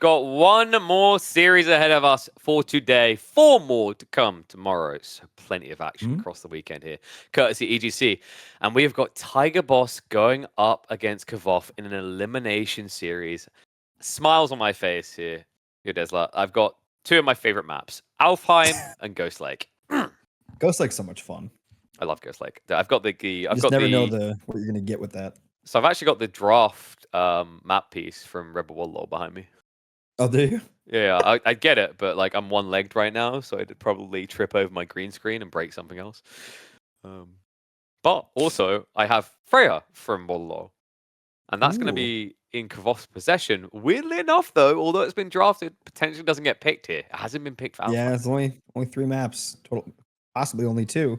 Got one more series ahead of us for today. 4 more to come tomorrow. So plenty of action across the weekend here, courtesy EGC. And we've got Tigerboss going up against Kvoth in an elimination series. Smiles on my face here, Desla. I've got 2 of my favorite maps, Alfheim and Ghost Lake. Ghost Lake's so much fun. I love Ghost Lake. I've got the You just never know what you're gonna get with that. So I've actually got the draft map piece from Rebel Warlord behind me. Oh, do you? Yeah, I get it, but like I'm one-legged right now, so I'd probably trip over my green screen and break something else. But also, I have Freya from Warlord, and that's going to be in Kvoth's possession. Weirdly enough, though, although it's been drafted, potentially doesn't get picked here. It hasn't been picked for Alpha. Yeah, it's only 3 maps total, possibly only 2.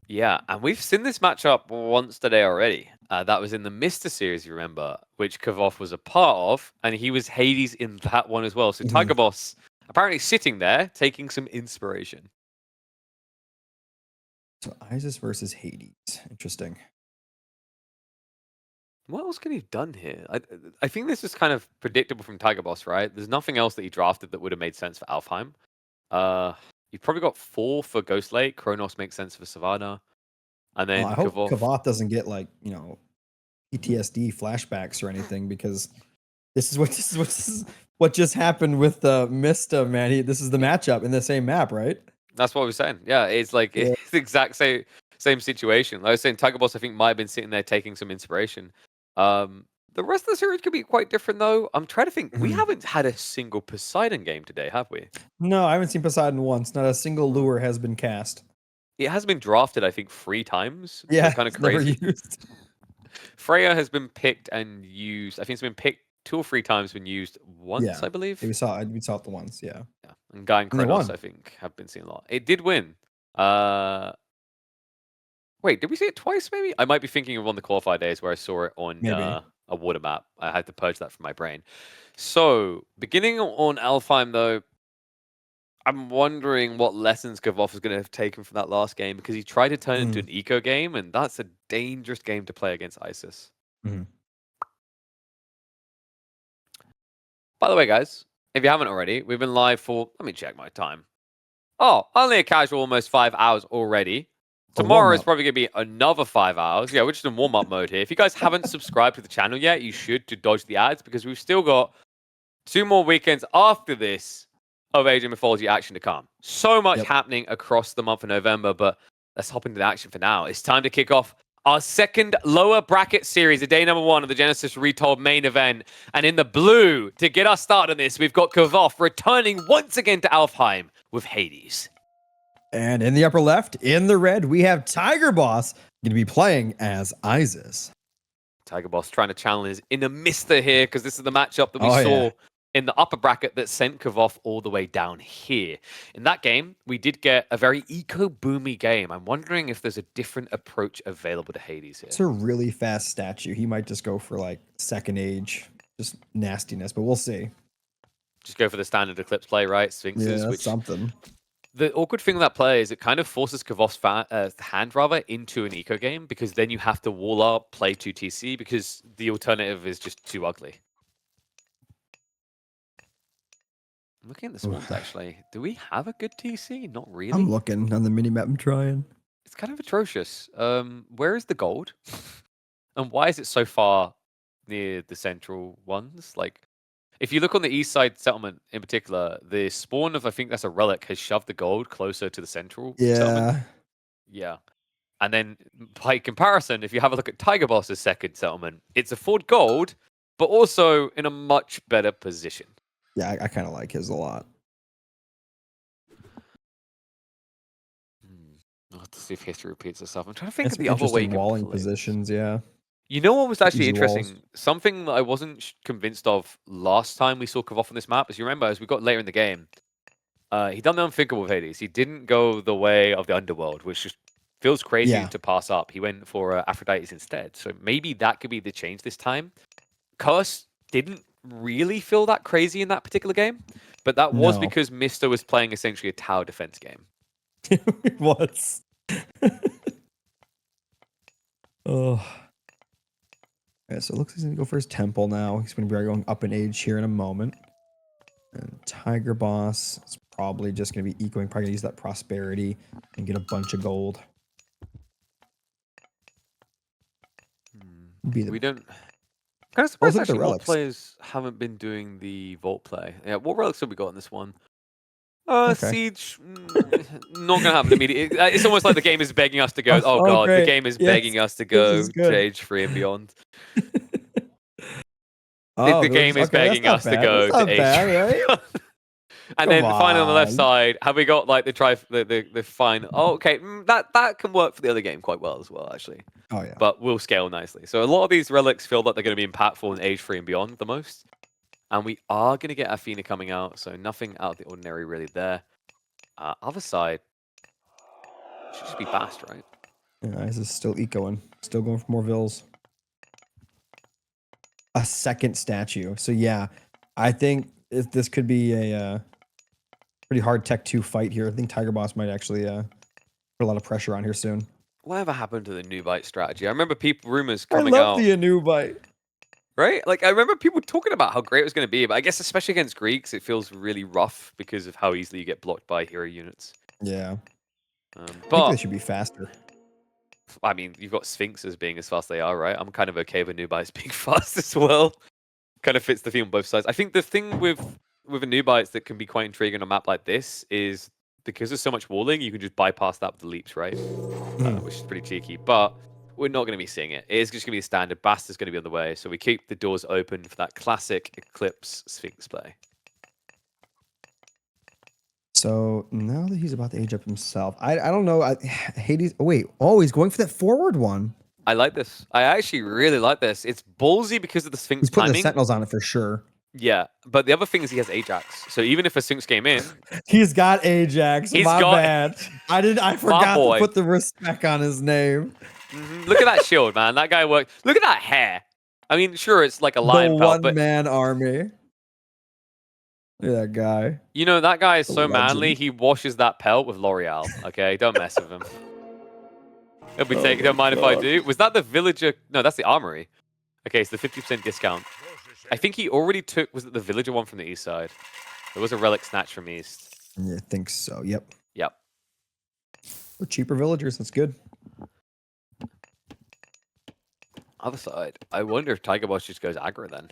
Yeah, and we've seen this matchup once today already. That was in the Mr. series, you remember, which Kvoth was a part of, and he was Hades in that one as well. So Tigerboss apparently sitting there, taking some inspiration. So Isis versus Hades. Interesting. What else could he have done here? I think this is kind of predictable from Tigerboss, right? There's nothing else that he drafted that would have made sense for Alfheim. You've probably got 4 for Ghost Lake. Kronos makes sense for Savannah. And then I hope Kvoth doesn't get like, PTSD flashbacks or anything, because this is what just happened with Mista, man. This is the matchup in the same map, right? That's what we're saying. Yeah, it's like it's the exact same situation. Like I was saying, Tigerboss, I think, might have been sitting there taking some inspiration. The rest of the series could be quite different, though. I'm trying to think. We haven't had a single Poseidon game today, have we? No, I haven't seen Poseidon once. Not a single lure has been cast. It has been drafted, I think, 3 times. Yeah, so kind of crazy. Never used. Freya has been picked and used. I think it's been picked 2 or 3 times, been used once, I believe. We saw it the once, yeah. And Guy and Kronos, I think, have been seen a lot. It did win. Wait, did we see it twice, maybe? I might be thinking of one of the qualifier days where I saw it on a water map. I had to purge that from my brain. So, beginning on Alfheim, though, I'm wondering what lessons Kvoth is going to have taken from that last game, because he tried to turn it into an eco game, and that's a dangerous game to play against Isis. By the way, guys, if you haven't already, we've been live for, let me check my time. Oh, only a casual almost 5 hours already. Tomorrow is probably going to be another 5 hours. Yeah, we're just in warm-up mode here. If you guys haven't subscribed to the channel yet, you should, to dodge the ads, because we've still got 2 more weekends after this of Age of Mythology action to come. So much happening across the month of November, but let's hop into the action for now. It's time to kick off our second lower bracket series, the day number 1 of the Genesis Retold main event. And in the blue, to get us started on this, we've got Kvoth returning once again to Alfheim with Hades. And in the upper left, in the red, we have Tigerboss going to be playing as Isis. Tigerboss trying to channel his inner Mister here, because this is the matchup that we saw in the upper bracket that sent Kvoth all the way down here. In that game, we did get a very eco-boomy game. I'm wondering if there's a different approach available to Hades here. It's a really fast statue. He might just go for like second age, just nastiness, but we'll see. Just go for the standard Eclipse play, right? Sphinxes, which something. The awkward thing with that play is it kind of forces Kvoth's hand rather into an eco game, because then you have to wall up, play 2 TC, because the alternative is just too ugly. I'm looking at the spawns, actually. Do we have a good TC? Not really. I'm looking on the minimap. I'm trying. It's kind of atrocious. Where is the gold? And why is it so far near the central ones? Like, if you look on the east side settlement in particular, the spawn of, I think that's a relic, has shoved the gold closer to the central settlement. Yeah. And then, by comparison, if you have a look at Tigerboss's second settlement, it's afford gold, but also in a much better position. Yeah, I kind of like his a lot. I'll have to see if history repeats itself. I'm trying to think of the other way. Walling positions, yeah. You know what was actually interesting? Something that I wasn't convinced of last time we saw Kvoth on this map, as you remember, as we got later in the game, he done the unthinkable with Hades. He didn't go the way of the underworld, which just feels crazy to pass up. He went for Aphrodite's instead. So maybe that could be the change this time. Curse didn't really feel that crazy in that particular game, but that was because Mr. was playing essentially a tower defense game. It was. Oh. Yeah, so it looks like he's gonna go for his temple now. He's gonna be going up in age here in a moment. And Tigerboss is probably just gonna be ecoing, probably gonna use that prosperity and get a bunch of gold. Be the We don't. Kind of let's surprised look at the actually more relics. players haven't been doing the vault play. Yeah, what relics have we got in this one? Okay. Siege, not gonna happen immediately. It's almost like the game is begging us to go. Oh Oh, god, the great. game is Yes, begging us to this go is to good. Age 3 and beyond. Oh, The game is okay, that's begging not us to bad. That's go to not Age bad, 3 and right? beyond. And Come then finally on the left on. side, have we got like the final? Oh, okay, that can work for the other game quite well as well, actually. Oh yeah. But will scale nicely. So a lot of these relics feel like they're going to be impactful in Age 3 and beyond the most. And we are going to get Athena coming out, so nothing out of the ordinary really there. Other side, should just be fast, right? Yeah, this is still ecoing. Still going for more vills. A second statue. So yeah, I think this could be a pretty hard Tech 2 fight here. I think Tigerboss might actually put a lot of pressure on here soon. Whatever happened to the new bite strategy? I remember rumors I coming love out, the Anubite. right? Like I remember people talking about how great it was going to be, but I guess especially against Greeks, it feels really rough because of how easily you get blocked by hero units. Yeah. I think they But should be faster. I mean, you've got Sphinxes being as fast as they are, right? I'm kind of okay with Nubites being fast as well. Kind of fits the theme on both sides. I think the thing with Nubites that can be quite intriguing on a map like this is because there's so much walling, you can just bypass that with the leaps, right? Which is pretty cheeky. But we're not going to be seeing it. It is just going to be a standard. Bast is going to be on the way, so we keep the doors open for that classic Eclipse Sphinx play. So now that he's about to age up himself, I don't know. Hades. Oh wait. Oh, he's going for that forward one. I like this. I actually really like this. It's ballsy because of the Sphinx He's putting timing. the Sentinels on it for sure. Yeah, but the other thing is he has Ajax. So even if a Sphinx came in, He's got Ajax. He's My got- bad. I forgot to boy. put the respect on his name. look at that shield, man. That guy worked. Look at that hair. I mean, sure, it's like a lion The pelt, but one-man army. Look at that guy. you know that guy is The so manly. legend. He washes that pelt with L'Oreal. Okay, don't mess with him. He'll be taking. Don't mind if I do. Was that the villager? No, that's the armory. Okay, it's the 50% discount. I think he already took. Was it the villager one from the east side? There was a relic snatch from east. Yeah, I think so. Yep. Yep. We're cheaper villagers. That's good. Other side. I wonder if Tigerboss just goes aggro then.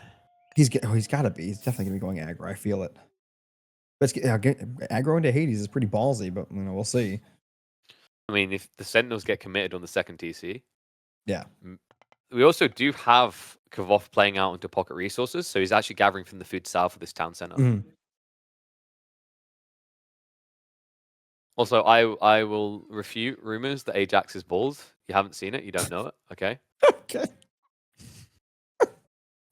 He's got to be. He's definitely gonna be going aggro. I feel it. But aggro into Hades is pretty ballsy, but we'll see. I mean, if the Sentinels get committed on the second TC. Yeah. We also do have Kvoth playing out into pocket resources, so he's actually gathering from the food south of this town center. Also, I will refute rumors that Ajax is bald. You haven't seen it, you don't know it, okay? Okay.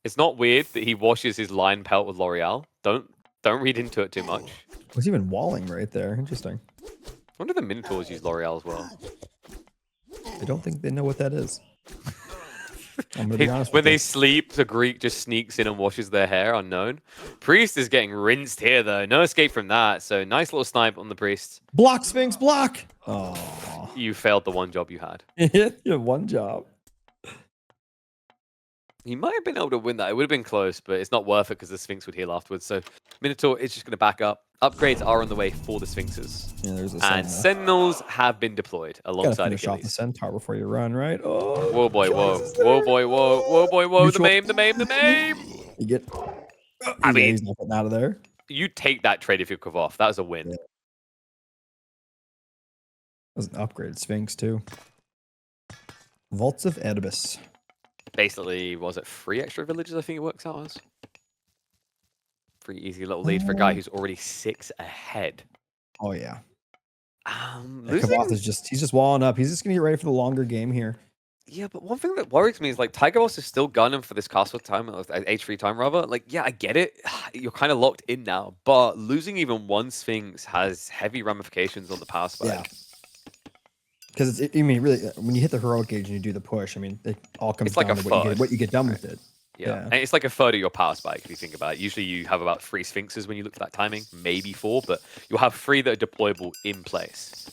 It's not weird that he washes his lion pelt with L'Oreal. Don't read into it too much. Was even walling right there. Interesting. I wonder if the Minotaurs use L'Oreal as well. I don't think they know what that is. I'm gonna be honest. When they sleep, the Greek just sneaks in and washes their hair, unknown. Priest is getting rinsed here, though. No escape from that. So nice little snipe on the Priest. Block, Sphinx, block! Oh. You failed the one job you had. You had one job. He might have been able to win that. It would have been close, but it's not worth it because the Sphinx would heal afterwards. So Minotaur is just going to back up. Upgrades are on the way for the Sphinxes. Yeah, there's a And Sentinels have been deployed alongside finish off the Achilles. Centaur before you run, right? Oh, Whoa, boy, whoa. Whoa, boy, whoa. Whoa, boy, whoa. The Mutual. the meme. You get. I mean, he's not getting out of there. You take that trade if you Kvoth. That was a win. Yeah. That was an upgraded Sphinx too. Vaults of Oedipus. Basically, was it 3 extra villages? I think it works out as. Pretty easy little lead for a guy who's already 6 ahead. Oh yeah. Losing... Kvoth is he's just walling up. He's just gonna get ready for the longer game here. Yeah, but one thing that worries me is like Tigerboss is still gunning for this castle time, H3 time rather. Like, yeah, I get it. You're kind of locked in now, but losing even one Sphinx has heavy ramifications on the power spike. Yeah. Because I mean, really, when you hit the heroic gauge and you do the push, I mean, it all comes down to what you get done with it. Yeah. And it's like a third of your power spike if you think about it. Usually you have about 3 Sphinxes when you look for that timing, maybe 4, but you'll have 3 that are deployable in place.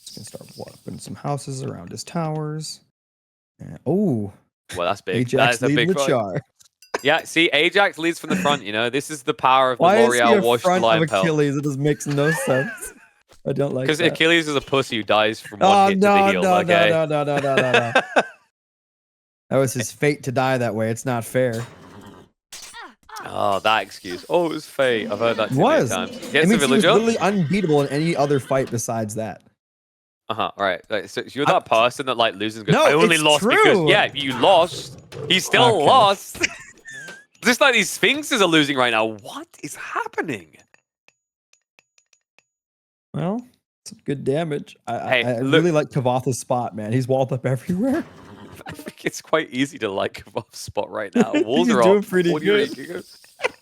He's gonna start putting some houses around his towers. Oh, Well, that's big. Ajax That's a leading big the fight. char. Yeah, see, Ajax leads from the front. You know, this is the power of the Why is he L'Oreal in washed front of lion pelt. Achilles? It just makes no sense. I don't like Because that. Achilles is a pussy who dies from one Oh hit to the no, heel. no, Okay. no, no, no, no, no, no, no. That was his fate to die that way. It's not fair. Oh, that excuse. Oh, it was fate. I've heard that It too many was. times. It Gets the means he was villager. literally unbeatable in any other fight besides that. All right. So you're that person that like loses. And goes, No, I only it's lost because true. yeah, you lost. He still Okay. lost. Just like these sphinxes are losing right now. What is happening? Well, some good damage. Hey, I look. really like Kvoth's spot, man. He's walled up everywhere. I think it's quite easy to like Kvoth's spot right now. I Walls think are he's doing up. pretty What do you good. think?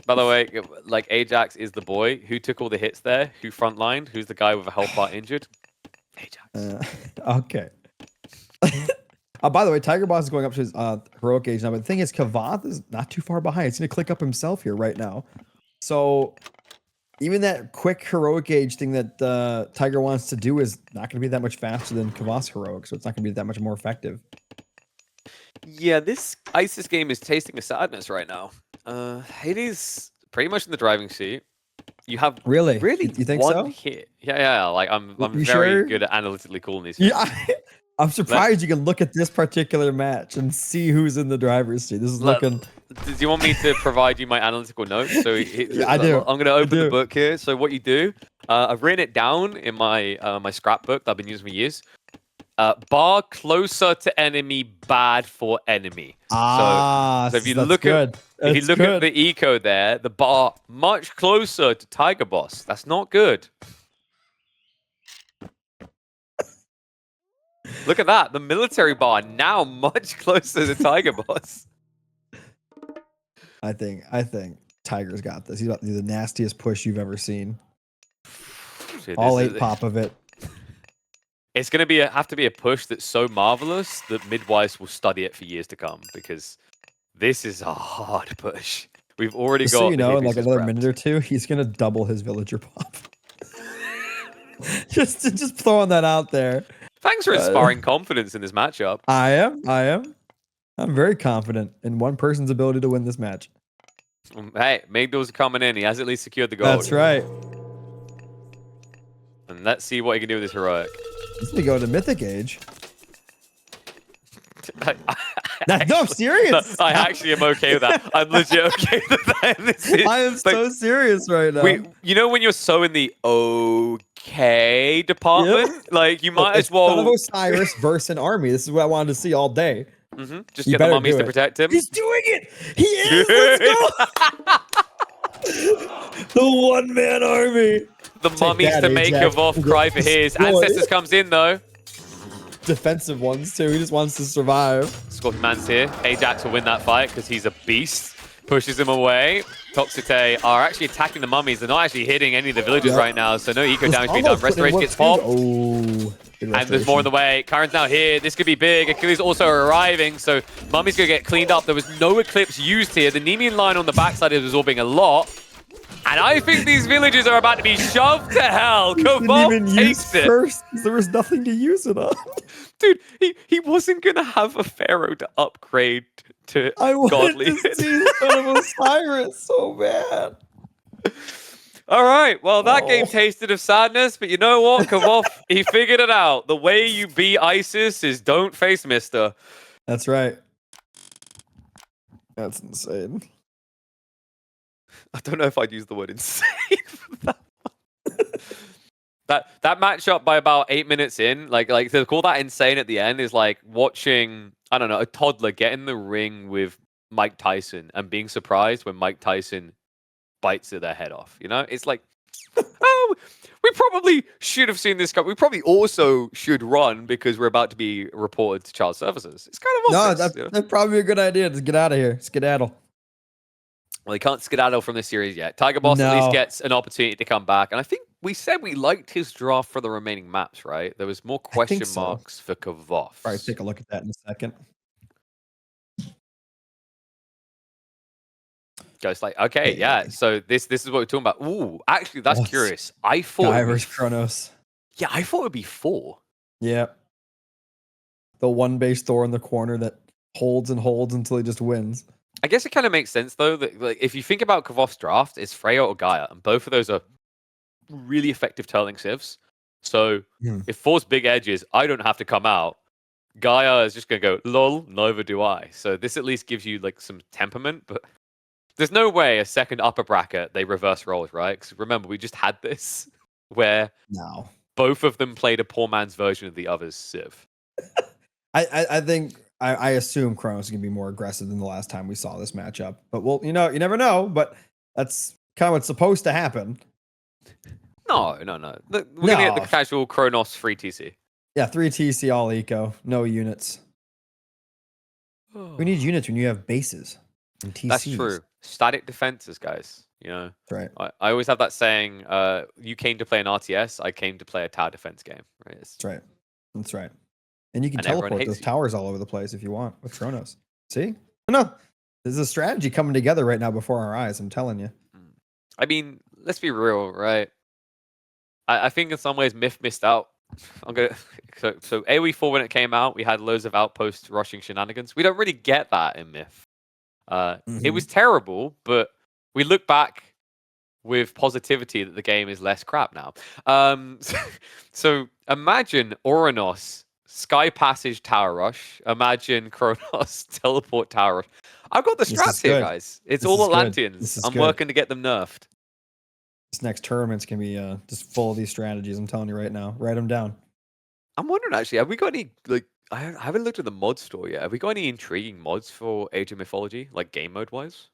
By the way, like Ajax is the boy who took all the hits there, who frontlined, who's the guy with a health bar injured. Ajax. Okay. By the way, Tigerboss is going up to his heroic age now, but the thing is, Kvoth is not too far behind. He's going to click up himself here right now. So even that quick heroic age thing that Tiger wants to do is not going to be that much faster than Kvoth's heroic, so it's not going to be that much more effective. Yeah, this ISIS game is tasting a sadness right now. It is pretty much in the driving seat. You have really you think one so? hit. Yeah. Like I'm very sure? good at analytically calling these. Yeah, I'm surprised you can look at this particular match and see who's in the driver's seat. This is looking. Do you want me to provide you my analytical notes? So Yeah, I do. I'm going to open the book here. So what you do, I've written it down in my my scrapbook that I've been using for years. Bar closer to enemy, bad for enemy. So if you look at the eco there, the bar much closer to Tigerboss. That's not good. Look at that. The military bar now much closer to Tigerboss. I think Tiger's got this. He's about to do the nastiest push you've ever seen. Dude, All 8 pop of it. It's going to have to be a push that's so marvelous that midwives will study it for years to come, because this is a hard push. We've already got. So you know, in like another prepped. minute or two, he's going to double his villager pop. just throwing that out there. Thanks for inspiring confidence in this matchup. I am. I'm very confident in one person's ability to win this match. Hey, Migdal's coming in. He has at least secured the goal. That's right. And let's see what he can do with his heroic. He's going to go to Mythic Age. No, I'm serious. I actually am okay with that. I'm legit okay with that. I am so serious right now. You know when you're so in the okay department? Yep. Like, you might as well... Son of Osiris versus an army. This is what I wanted to see all day. Just get the mummies to protect him. He's doing it! He is! Let's go! The one-man army! The mummies to make Kvoth cry for his. Ancestors comes in, though. Defensive ones, too. He just wants to survive. Scorpion Man's here. Ajax will win that fight because he's a beast. Pushes him away. Toxite are actually attacking the mummies. They're not actually hitting any of the villagers right now, so no eco damage being done. Restoration gets popped. Oh, and there's more in the way. Karen's now here. This could be big. Achilles also arriving, so mummy's going to get cleaned up. There was no Eclipse used here. The Nemean line on the backside is absorbing a lot. And I think these villagers are about to be shoved to hell. Kvoth takes it. First, there was nothing to use it on. Dude, he wasn't going to have a pharaoh to upgrade to I godly. wanted to see Son of Osiris so bad. All right, well, that game tasted of sadness, but you know what, Kvoth, he figured it out. The way you beat ISIS is don't face Mister. That's right. That's insane. I don't know if I'd use the word insane for that one. That matchup by about 8 minutes in, like to call that insane at the end is like watching, I don't know, a toddler get in the ring with Mike Tyson and being surprised when Mike Tyson bites their head off. You know, it's like, oh, we probably should have seen this come. We probably also should run because we're about to be reported to child services. It's kind of obvious. No, that's probably a good idea. Just get out of here. Skedaddle. Well, he can't skedaddle from this series yet. Tigerboss at least gets an opportunity to come back. And I think we said we liked his draft for the remaining maps, right? There was more question marks for Kvoth. All right, take a look at that in a second. Goes like, okay, yeah. So this is what we're talking about. Ooh, actually, that's curious. I thought Guy versus Kronos. Yeah, I thought it would be 4. Yeah. the one base Thor in the corner that holds and holds until he just wins. I guess it kind of makes sense though that like if you think about Kvoth's draft, it's Freya or Gaia, and both of those are really effective turtling civs. So if Thor's big edge is I don't have to come out, Gaia is just gonna go lol, neither do I. So this at least gives you like some temperament, but there's no way a second upper bracket they reverse roles, right? Because remember we just had this where No, both of them played a poor man's version of the other's civ. I think I assume Kronos is gonna be more aggressive than the last time we saw this matchup. But well, you never know. But that's kind of what's supposed to happen. No. We're gonna get the casual Kronos free TC. Yeah, 3 TC all eco, no units. We need units when you have bases and TCs. That's true. Static defenses, guys. You know, right. I always have that saying, you came to play an RTS, I came to play a tower defense game. Right? That's right. That's right. And you can teleport those towers all over the place if you want with Kronos. See? No, there's a strategy coming together right now before our eyes. I'm telling you. I mean, let's be real, right? I think in some ways Myth missed out. So AoE 4 when it came out, we had loads of outpost rushing shenanigans. We don't really get that in Myth. It was terrible, but we look back with positivity that the game is less crap now. So imagine Oranos Sky Passage Tower Rush. Imagine Kronos Teleport Tower Rush. I've got the strats here, guys. It's all Atlanteans. I'm working to get them nerfed. This next tournament's gonna be just full of these strategies. I'm telling you right now. Write them down. I'm wondering actually, have we got any like? I haven't looked at the mod store yet. Have we got any intriguing mods for Age of Mythology, like game mode wise?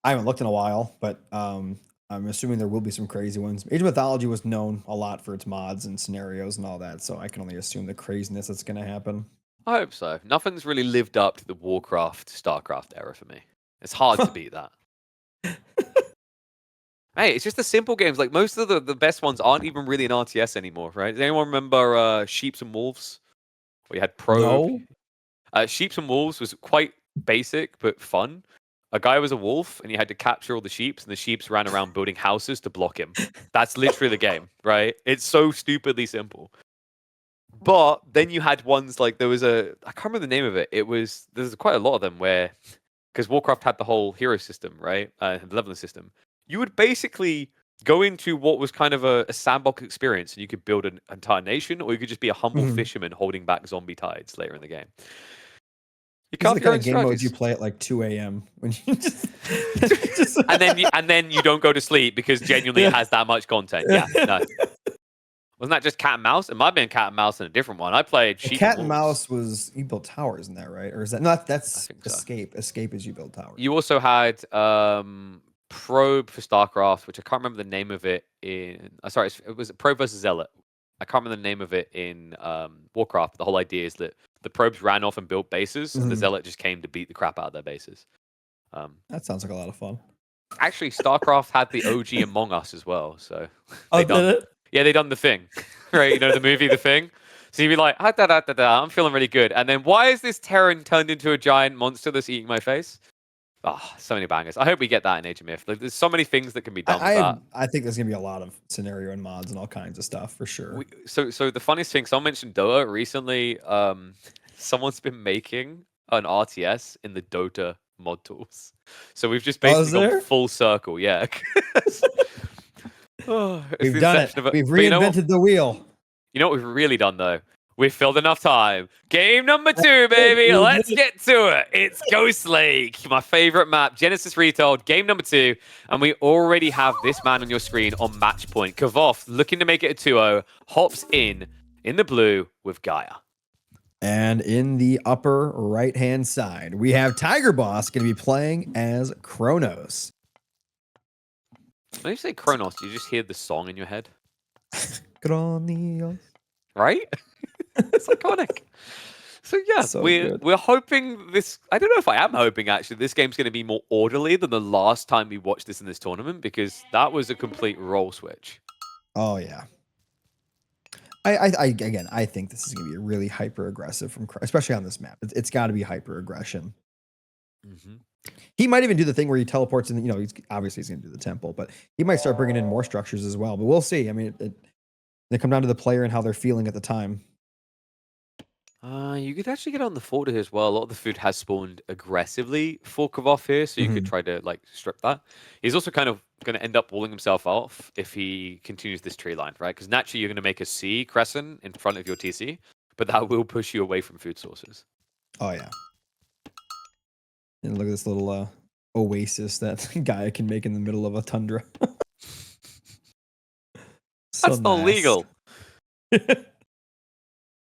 I haven't looked in a while, but I'm assuming there will be some crazy ones. Age of Mythology was known a lot for its mods and scenarios and all that, so I can only assume the craziness that's going to happen. I hope so. Nothing's really lived up to the Warcraft, StarCraft era for me. It's hard to beat that. Hey, it's just the simple games. Like most of the best ones aren't even really an RTS anymore, right? Does anyone remember Sheeps and Wolves? Where you had Probe. No. Sheeps and Wolves was quite basic but fun. A guy was a wolf, and you had to capture all the sheeps, and the sheeps ran around building houses to block him. That's literally the game, right? It's so stupidly simple. But then you had ones like I can't remember the name of it. There's quite a lot of them where, because Warcraft had the whole hero system, right? The leveling system. You would basically go into what was kind of a sandbox experience, and you could build an entire nation, or you could just be a humble fisherman holding back zombie tides later in the game. You can't the kind of game modes you play at like 2 a.m. when you just and then you don't go to sleep because genuinely it has that much content. Yeah, no. Wasn't that just cat and mouse? It might have been cat and mouse in a different one. I played Sheep Cat and Mouse was you built towers in that, right? Or is that not? That's Escape. So. Escape is you build towers. You also had Probe for StarCraft, which I can't remember the name of it in. Sorry, it was Probe versus Zealot. I can't remember the name of it in Warcraft. The whole idea is that the probes ran off and built bases, and the Zealot just came to beat the crap out of their bases. That sounds like a lot of fun. Actually, StarCraft had the OG Among Us as well. So did it? Yeah, they done The Thing, right? You know the movie The Thing. So you'd be like, I'm feeling really good. And then why is this Terran turned into a giant monster that's eating my face? Oh, so many bangers. I hope we get that in Age of Myth. Like, there's so many things that can be done with that. I think there's going to be a lot of scenario and mods and all kinds of stuff for sure. So the funniest thing, someone mentioned Dota recently. Someone's been making an RTS in the Dota mod tools. So we've just basically gone full circle. Yeah. We've done it. We've reinvented the wheel. You know what we've really done, though? We've filled enough time. Game number 2, baby. Let's get to it. It's Ghost Lake, my favorite map. Genesis Retold, game number 2. And we already have this man on your screen on match point. Kvoth, looking to make it a 2-0, hops in the blue with Gaia. And in the upper right-hand side, we have Tigerboss going to be playing as Kronos. When you say Kronos, do you just hear the song in your head? Kronos. Right? It's iconic. So yeah, we're hoping this. I don't know if I am hoping actually this game's going to be more orderly than the last time we watched this in this tournament, because that was a complete role switch. Oh yeah. I think this is going to be a really hyper aggressive from, especially on this map. It's got to be hyper aggression. He might even do the thing where he teleports in. You know, he's going to do the temple, but he might start bringing in more structures as well. But we'll see. I mean, they come down to the player and how they're feeling at the time. You could actually get on the fort here as well. A lot of the food has spawned aggressively for Kvoth here, so you could try to like strip that. He's also kind of going to end up walling himself off if he continues this tree line, right? Because naturally you're going to make a C crescent in front of your TC, but that will push you away from food sources. Oh yeah. And look at this little oasis that guy can make in the middle of a tundra. That's not legal.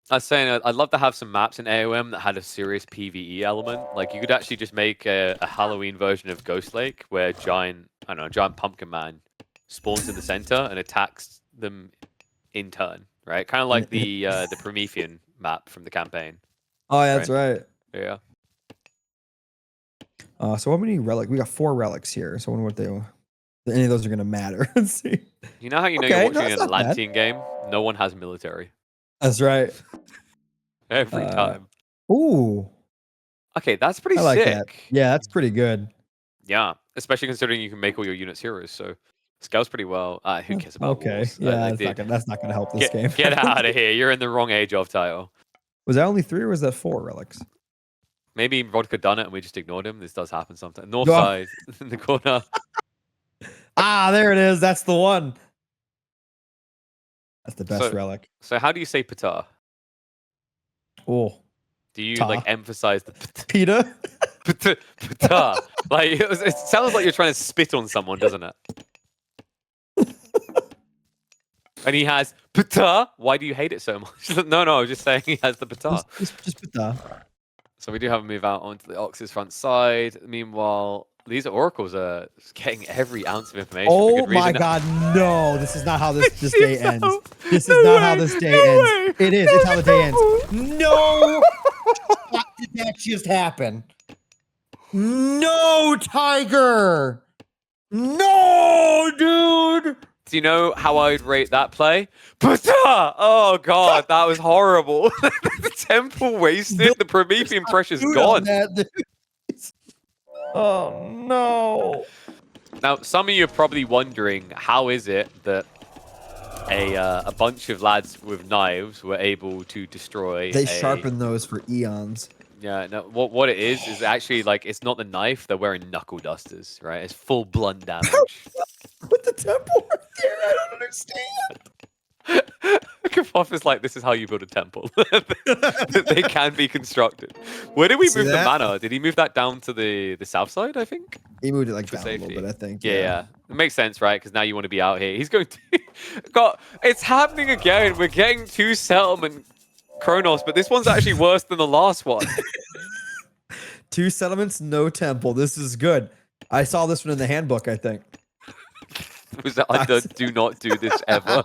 I was saying I'd love to have some maps in AOM that had a serious PvE element. Like you could actually just make a Halloween version of Ghost Lake where giant pumpkin man spawns in the center and attacks them in turn, right? Kind of like the Promethean map from the campaign. Oh yeah, that's right. Yeah. So how many relics? We got 4 relics here. So I wonder what any of those are gonna matter. Let's see. You know how you're watching an Atlantean game? No one has military. That's right. Every time. Ooh. Okay, that's pretty like sick. That. Yeah, that's pretty good. Yeah, especially considering you can make all your units heroes, so scales pretty well. Who cares about wars? Yeah, that's not gonna help this game. Get out of here. You're in the wrong Age of title. Was that only 3 or was that 4 relics? Maybe Vodka done it and we just ignored him. This does happen sometimes. North side in the corner. Ah, there it is. That's the one. That's the best relic. So how do you say Pata? Oh. Do you like emphasize the Pita? Pata? Like it sounds like you're trying to spit on someone, doesn't it? And he has Pata. Why do you hate it so much? No, I was just saying he has the Pata. Just Pata. So we do have a move out onto the Ox's front side. Meanwhile, these oracles are getting every ounce of information. Oh my god, no. This is not how this day ends. This is not how this day ends. It is. It's how the day ends. No! What did that just happen? No, Tiger! No, dude! Do you know how I'd rate that play? Oh god, that was horrible. The temple wasted. The Promethean pressure's gone. Oh no. Now, some of you are probably wondering, how is it that a bunch of lads with knives were able to destroy They sharpen those for eons. Yeah, no, what it is actually like, it's not the knife, they're wearing knuckle dusters, right? It's full blunt damage. With the temple right there, I don't understand. Kvoth is like, this is how you build a temple. They can be constructed. Where did we move the manor? Did he move that down to the south side, I think? He moved it like down a little bit, I think. Yeah. It makes sense, right? Because now you want to be out here. He's going to... it's happening again. We're getting 2 settlement Chronos, but this one's actually worse than the last one. 2 settlements, no temple. This is good. I saw this one in the handbook, I think. Was that under do not do this ever?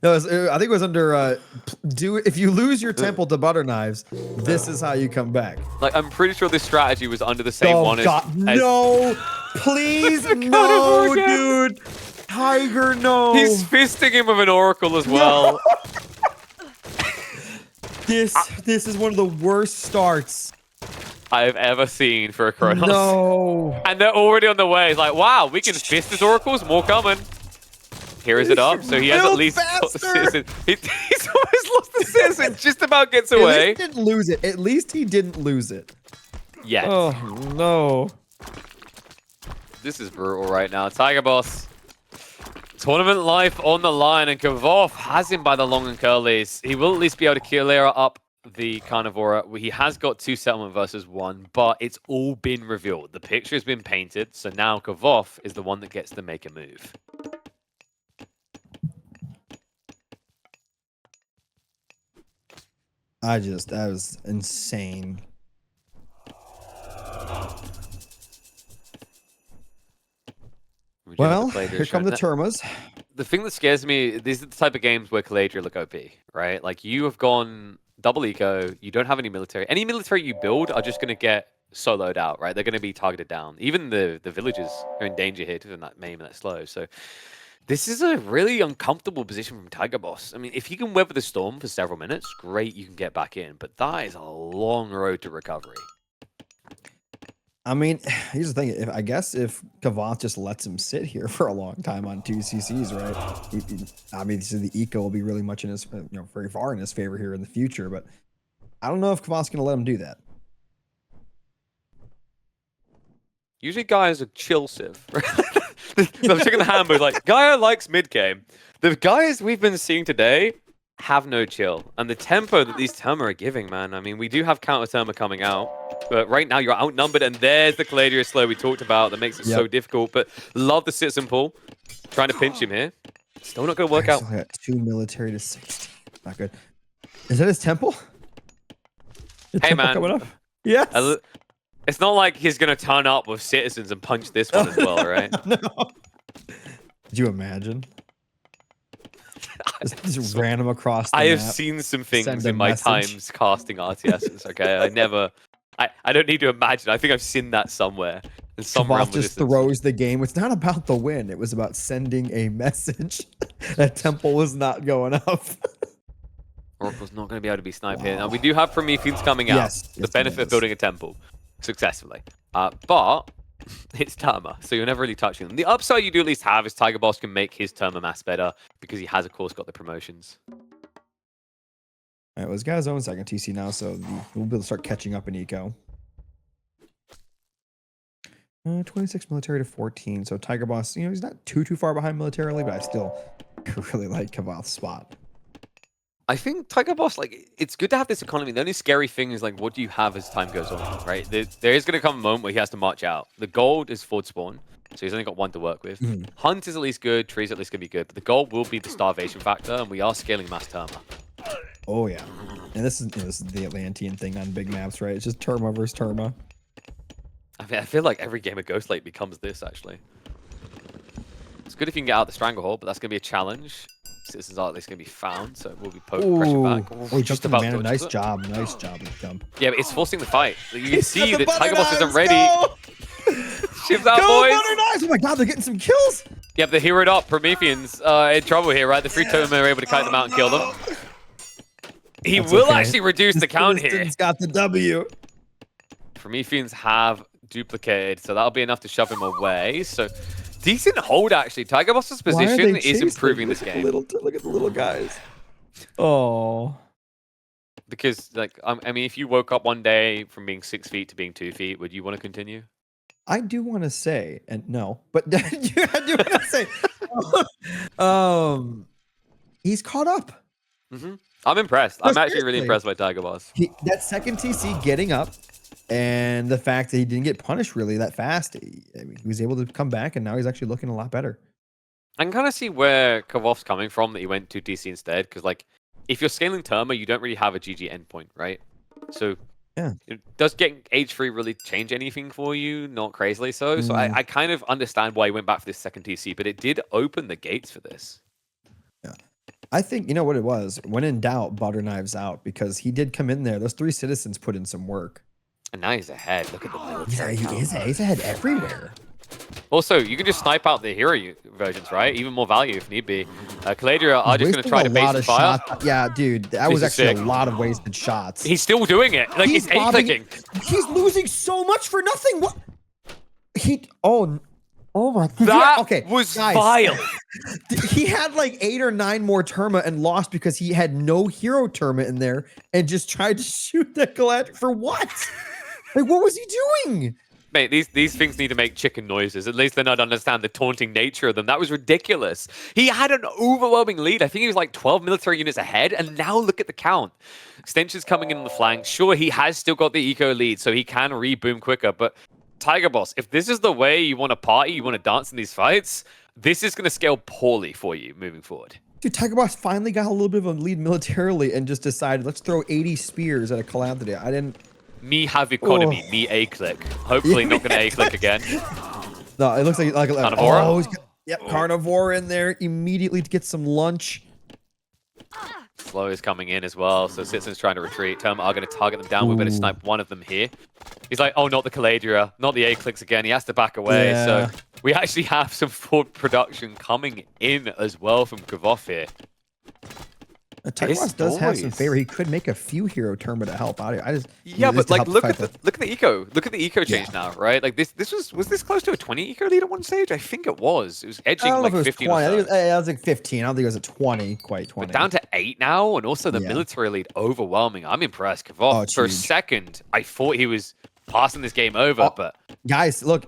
No, I think it was under if you lose your temple to butter knives, this is how you come back. Like, I'm pretty sure this strategy was under the same one as... No! Please, no, dude! Tiger, no! He's fisting him with an oracle as well. This is one of the worst starts I've ever seen for a Chronos. No. And they're already on the way. It's like, wow, we can fist his oracles, more coming. Here is it up. So he has at least got the citizen. He's almost lost the citizen. Just about gets away. At least he didn't lose it. At least he didn't lose it. Yes. Oh, no. This is brutal right now. Tigerboss. Tournament life on the line, and Kvoth has him by the long and curlies. He will at least be able to clear up the Carnivora. He has got 2 settlement versus 1, but it's all been revealed. The picture has been painted, so now Kvoth is the one that gets to make a move. That was insane. Well, here come the Termas. The thing that scares me, these are the type of games where Caladria look OP, right? Like, you have gone double eco, you don't have any military. Any military you build are just going to get soloed out, right? They're going to be targeted down. Even the villagers are in danger here from that maim and that slow. So this is a really uncomfortable position from Tigerboss. I mean, if you can weather the storm for several minutes, great, you can get back in. But that is a long road to recovery. I mean, here's the thing. I guess if Kvoth just lets him sit here for a long time on 2 CCs, right? Obviously, the eco will be really much in his, very far in his favor here in the future. But I don't know if Kvoth's going to let him do that. Usually Gaia's a chill civ. I'm checking the handbook, like, Gaia likes mid-game. The guys we've been seeing today have no chill. And the tempo that these Terma are giving, man. I mean, we do have counter Terma coming out. But right now, you're outnumbered. And there's the Caladria slow we talked about that makes it so difficult. But love the citizen pull. Trying to pinch him here. Still not going to work out. I got 2 military to 16. Not good. Is that his temple? Hey, man. Coming up? Yes. It's not like he's going to turn up with citizens and punch this one as well, right? No. Could you imagine? Just ran him across the I have map, seen some things send in a my message. times casting RTSs, okay? I don't need to imagine. I think I've seen that somewhere. In some Kvoth realm of just distance. throws the game. It's not about the win. It was about sending a message. That temple was not going up. Oracle's not going to be able to be sniped here. Now, we do have Prometheans coming out. The benefit of building a temple successfully. But it's Terma, so you're never really touching them. The upside you do at least have is Tigerboss can make his Terma mass better because he has, of course, got the promotions. All right, well, he's got his own second TC now, so we'll be able to start catching up in eco. 26 military to 14. So Tigerboss, he's not too far behind militarily, but I still really like Kvoth's spot. I think Tigerboss, like, it's good to have this economy. The only scary thing is, like, what do you have as time goes on, right? There is going to come a moment where he has to march out. The gold is Ford spawn, so he's only got 1 to work with. Hunt is at least good. Tree's at least going to be good. But the gold will be the starvation factor, and we are scaling mass Terma. Oh, yeah. And this is the Atlantean thing on big maps, right? It's just Terma versus Terma. I mean, I feel like every game of Ghostlight becomes this, actually. It's good if you can get out the Stranglehold, but that's going to be a challenge. Citizens are at least going to be found, so we'll be poking pressure back. Oh, just about man, nice job with jump. Yeah, but it's forcing the fight. You can see that Tigerboss isn't ready. Shivs out, boys. Oh my god, they're getting some kills. Yeah, but they heroed up. Prometheans in trouble here, right? The free totem are able to kite them out and kill them. He will actually reduce the count here. He's got the W. Prometheans have duplicated, so that'll be enough to shove him away. So decent hold, actually. Tigerboss's position is improving this game. Look at the little guys. Oh. Because, like, I mean, if you woke up one day from being 6 feet to being 2 feet, would you want to continue? I do want to say, and no, but I do want to say, he's caught up. I'm impressed. I'm actually really impressed by Tigerboss. That second TC getting up, and the fact that he didn't get punished really that fast, he was able to come back, and now he's actually looking a lot better. I can kind of see where Kvoth's coming from that he went to TC instead, because, like, if you're scaling Terma, you don't really have a GG endpoint, right? So, yeah, does getting age 3 really change anything for you? Not crazily so. So I kind of understand why he went back for this second TC, but it did open the gates for this. Yeah. I think, you know what it was? When in doubt, butter knives out, because he did come in there. Those 3 citizens put in some work. And now he's ahead. Look at the military. He's ahead everywhere. Also, you can just snipe out the hero versions, right? Even more value if need be. Caladria are just going to try to base the fire. Yeah, dude, that was actually a lot of wasted shots. He's still doing it. Like, he's A-clicking. He's losing so much for nothing. What? Oh my god. That was vile. He had like 8 or 9 more Terma and lost because he had no hero Terma in there and just tried to shoot that Galadriel for what? Like, what was he doing? Mate, these things need to make chicken noises. At least they not understand the taunting nature of them. That was ridiculous. He had an overwhelming lead. I think he was like 12 military units ahead, and now look at the count. Stench is coming in on the flank. Sure, he has still got the eco lead, so he can reboom quicker, but Tigerboss, if this is the way you want to party, you want to dance in these fights, this is going to scale poorly for you moving forward. Dude, Tigerboss finally got a little bit of a lead militarily and just decided, let's throw 80 spears at a Calamity. Me have economy, me A-click. Hopefully not going to A-click again. No, it looks like Carnivore? Oh, Carnivore in there immediately to get some lunch. Slow is coming in as well, so Citizen's trying to retreat. Terma are going to target them down. We better snipe one of them here. He's like, oh, not the Caladria, not the A-clicks again. He has to back away. Yeah. So we actually have some Ford production coming in as well from Kvoth here. Tigerboss does have some favor. He could make a few hero Terma to help out. Yeah, but like look at the eco. Look at the eco change now, right? Like this was this close to a 20 eco lead at one stage? I think it was. It was edging like 15 or so. I was like 15. I don't think it was a 20, quite 20. But down to 8 now, and also the military lead overwhelming. I'm impressed. Kvoth, for a second, I thought he was passing this game over, but guys, look,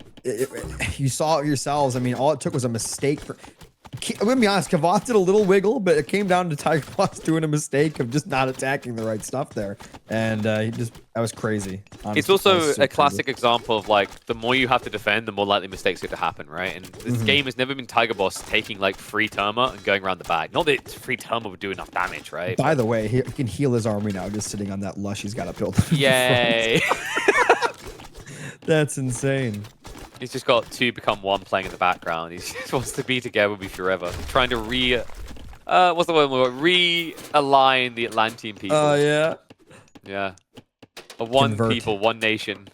you saw it yourselves. I mean, all it took was a mistake for. I'm gonna be honest, Kvoth did a little wiggle, but it came down to Tigerboss doing a mistake of just not attacking the right stuff there. And that was crazy. Honestly. It's also a classic example of like, the more you have to defend, the more likely mistakes are to happen, right? And this game has never been Tigerboss taking like free Terma and going around the back. Not that free Terma would do enough damage, right? By the way, he can heal his army now just sitting on that lush he's got up built. Yay. That's insane. He's just got 2 become 1 playing in the background. He just wants to be together with me forever. Trying to what's the word? Realign the Atlantean people. Oh, yeah. Yeah. A one people, one nation.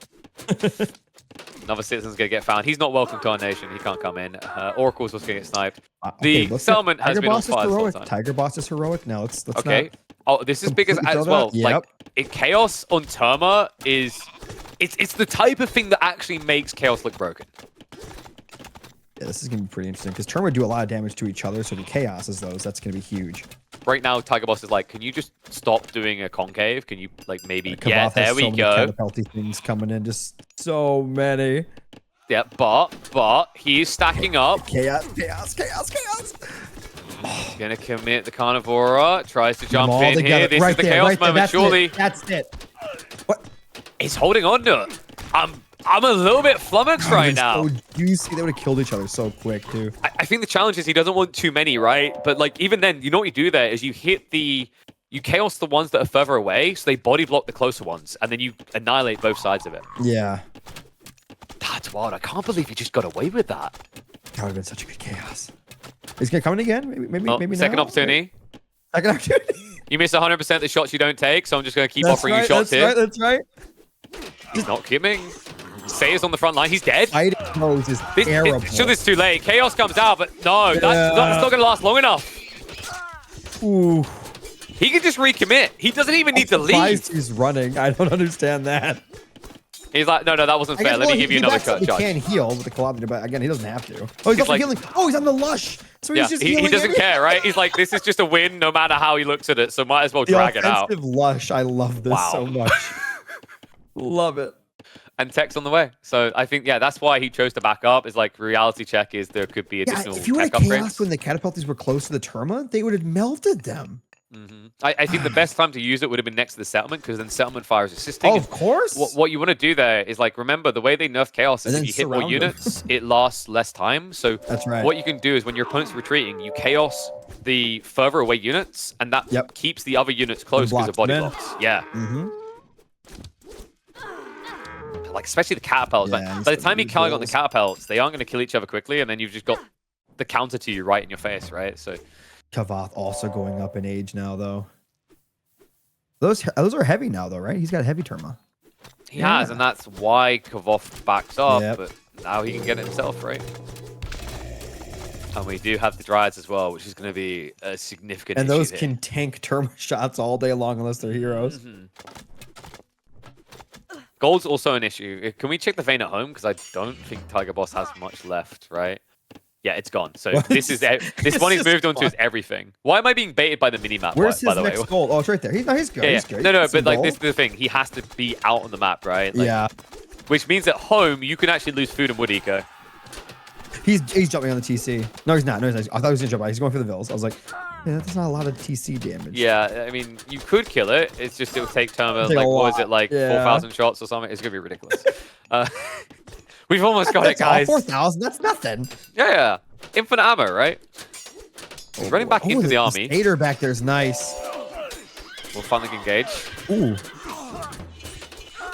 Another citizen's going to get found. He's not welcome to our nation. He can't come in. Oracle's what's going to get sniped. The settlement has been on fire the whole time. Tigerboss is heroic. Now let's okay. Oh, this is big as well. Yep. Like, Chaos on Terma is... It's the type of thing that actually makes Chaos look broken. Yeah, this is going to be pretty interesting because Terma do a lot of damage to each other, so the Chaos is those. That's going to be huge. Right now, Tigerboss is like, can you just stop doing a concave? Can you, like, maybe... Yeah, there we go. Catapulty things coming in, just so many. Yeah, but he's stacking up. Chaos. He's gonna commit the Carnivora. Tries to jump in here. This is the Chaos moment, surely. That's it. What? He's holding on to it. I'm a little bit flummoxed right now. So juicy. They would have killed each other so quick, too. I think the challenge is he doesn't want too many, right? But like even then, you know what you do there is you chaos the ones that are further away, so they body block the closer ones, and then you annihilate both sides of it. Yeah. That's wild. I can't believe he just got away with that. That would have been such a good chaos. He's gonna come in again. Maybe second now? opportunity. Second opportunity. You miss 100% the shots you don't take, so I'm just gonna keep offering you shots here. That's right. He's not kidding. Sayer's on the front line. He's dead. Fighting nose is terrible. Sure, this is too late. Chaos comes out, but no, that's not going to last long enough. Ooh. He can just recommit. He doesn't even need to leave. He's running. I don't understand that. He's like, no, that wasn't fair. Let me give you another charge. He can heal with the Kilometer, but again, he doesn't have to. Oh, he's also healing. Oh, he's on the Lush. So he's just healing. He doesn't care, right? He's like, this is just a win no matter how he looks at it, so might as well drag it out. Lush. I love this so much. Love it. And tech's on the way. So I think, yeah, that's why he chose to back up. Is like reality check is there could be additional if you tech had upgrades. Chaos when the catapults were close to the Terma, they would have melted them. I think the best time to use it would have been next to the settlement, because then settlement fire is assisting. Oh, of course. What you want to do there is like, remember the way they nerf Chaos is if you hit more units, it lasts less time. So that's right. What you can do is when your opponent's retreating, you Chaos the further away units, and that keeps the other units close because of body blocks. Yeah. Like especially the catapults. Yeah, by the time you count on the catapults, they aren't going to kill each other quickly, and then you've just got the counter to you right in your face, right? So Kvoth also going up in age now, though. Those are heavy now, though, right? He's got heavy Terma. He has, and that's why Kvoth backs up. But now he can get it himself, right? And we do have the Dryads as well, which is going to be a significant issue. And those can here. tank Terma shots all day long unless they're heroes. Gold's also an issue. Can we check the vein at home? Because I don't think Tigerboss has much left, right? Yeah, it's gone. So this one he's moved on to is everything. Why am I being baited by the minimap? Where's by his the next way? gold? Oh, it's right there. He's good. Yeah, he's good. No, but like this is the thing. He has to be out on the map, right? Like, yeah. Which means at home you can actually lose food and wood eco. He's jumping on the TC. No, he's not. No, he's not. I thought he was gonna jump out. He's going for the Vills. I was like, yeah, that's not a lot of TC damage. Yeah, I mean, you could kill it. It's just it would take Terma. Like, what is it, like 4,000 shots or something? It's gonna be ridiculous. We've almost got it, guys. 4,000. That's nothing. Yeah. Infinite ammo, right? He's running back into the army. Aider back there is nice. We'll finally engage. Ooh.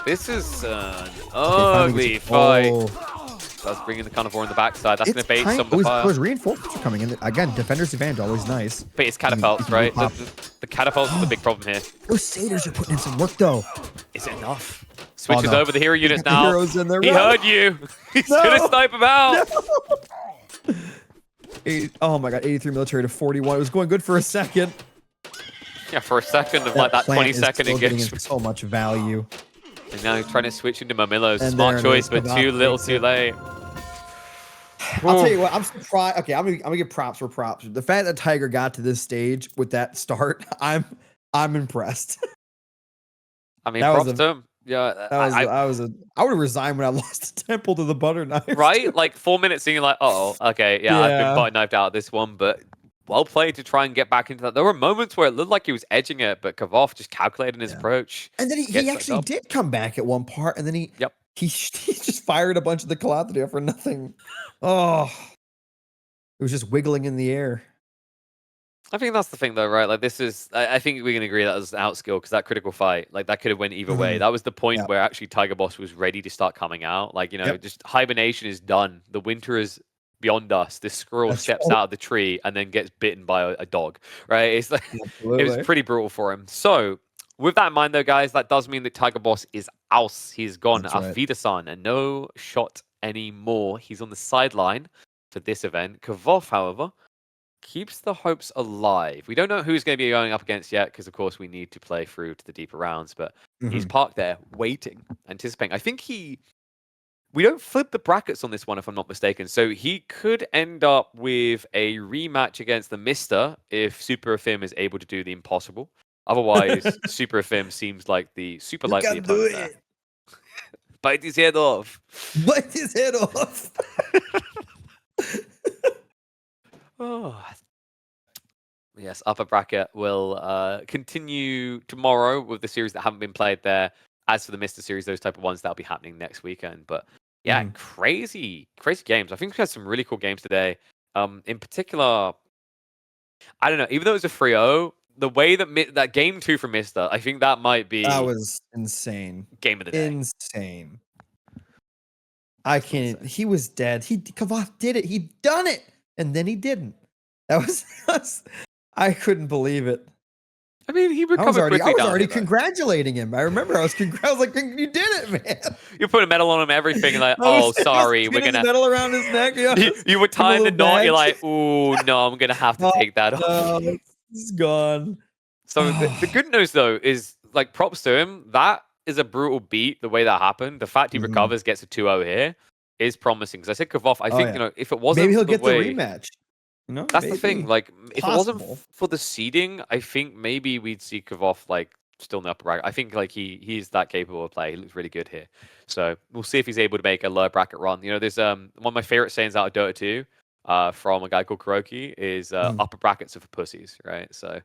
This is an ugly fight. That's bringing the Carnivore in the backside. That's going to bait some of the fire. Those reinforcements are coming in. Again, Defender's Advantage, always nice. But it's catapults, right? The catapults are the big problem here. Those satyrs are putting in some work, though. Is it enough? Switches over the hero units now. Heroes in there. He heard you. He's going to snipe him out. No. Oh my god, 83 military to 41. It was going good for a second. Yeah, for a second of like that plant is 20-second still getting engagement. so much value. And now he's trying to switch into Mamillo. And Smart there it choice, is. but Kvoth too little, takes too it. late. I'll tell you what, I'm surprised. Okay, I'm gonna give props for props. The fact that Tiger got to this stage with that start, I'm impressed. I mean, That was props to him. Yeah, I would have resigned when I lost the temple to the butter knife. right? Like 4 minutes in, you're like, oh, okay, yeah, I've been Yeah. butter knifed out of this one, but well played to try and get back into that. There were moments where it looked like he was edging it, but Kvoth just calculated his approach. And then he Gets that actually dub. did come back at one part, and then he Yep. he just fired a bunch of the Calatria for nothing. Oh, it was just wiggling in the air. I think that's the thing, though, right? Like, this is. I think we can agree that was outskill because that critical fight, like, that could have went either way. That was the point Yep. where actually Tigerboss was ready to start coming out. Like, Yep. just hibernation is done. The winter is beyond us. This squirrel That's steps right. out of the tree and then gets bitten by a dog, right? It's like it was Absolutely. pretty brutal for him. So, with that in mind, though, guys, that does mean that Tigerboss is aus. He's gone. That's Auf right. Wiedersehen, and no shot anymore. He's on the sideline for this event. Kvoth, however, keeps the hopes alive. We don't know who's going to be going up against yet, because of course we need to play through to the deeper rounds. But he's parked there, waiting, anticipating. I think we don't flip the brackets on this one, if I'm not mistaken. So he could end up with a rematch against the Mister if Super Efim is able to do the impossible. Otherwise, Super Efim seems like the super You likely can do opponent there. it. Bite his head off. Bite his head off. Oh. Yes, upper bracket will continue tomorrow with the series that haven't been played there. As for the Mister series, those type of ones that'll be happening next weekend. But yeah, crazy games. I think we had some really cool games today. In particular, I don't know. Even though it was a 3-0, the way that that game 2 from Mister, I think that might be That was insane. game of the day. Insane. I can't. He was dead. Kvoth did it. He done it, and then he didn't. That was I couldn't believe it. I mean, he recovered quickly. I was down already here, congratulating him. I remember I was like, "You did it, man!" You put a medal on him, everything. Like, oh, sorry, we're gonna. The medal around his neck. You were tying the knot. You're like, oh no, I'm gonna have to take that off. No, it's gone. So the good news though is like props to him. That is a brutal beat. The way that happened, the fact he recovers, gets a 2-0 here, is promising. Because I said Kvoth, I think if it wasn't maybe he'll the get way, the rematch. That's the thing. Like, if it wasn't Possible. for the seeding, I think maybe we'd see Kvoth like still in the upper bracket. I think like he's that capable of play. He looks really good here. So we'll see if he's able to make a lower bracket run. There's one of my favorite sayings out of Dota 2 from a guy called Kuroki is upper brackets are for pussies, right? So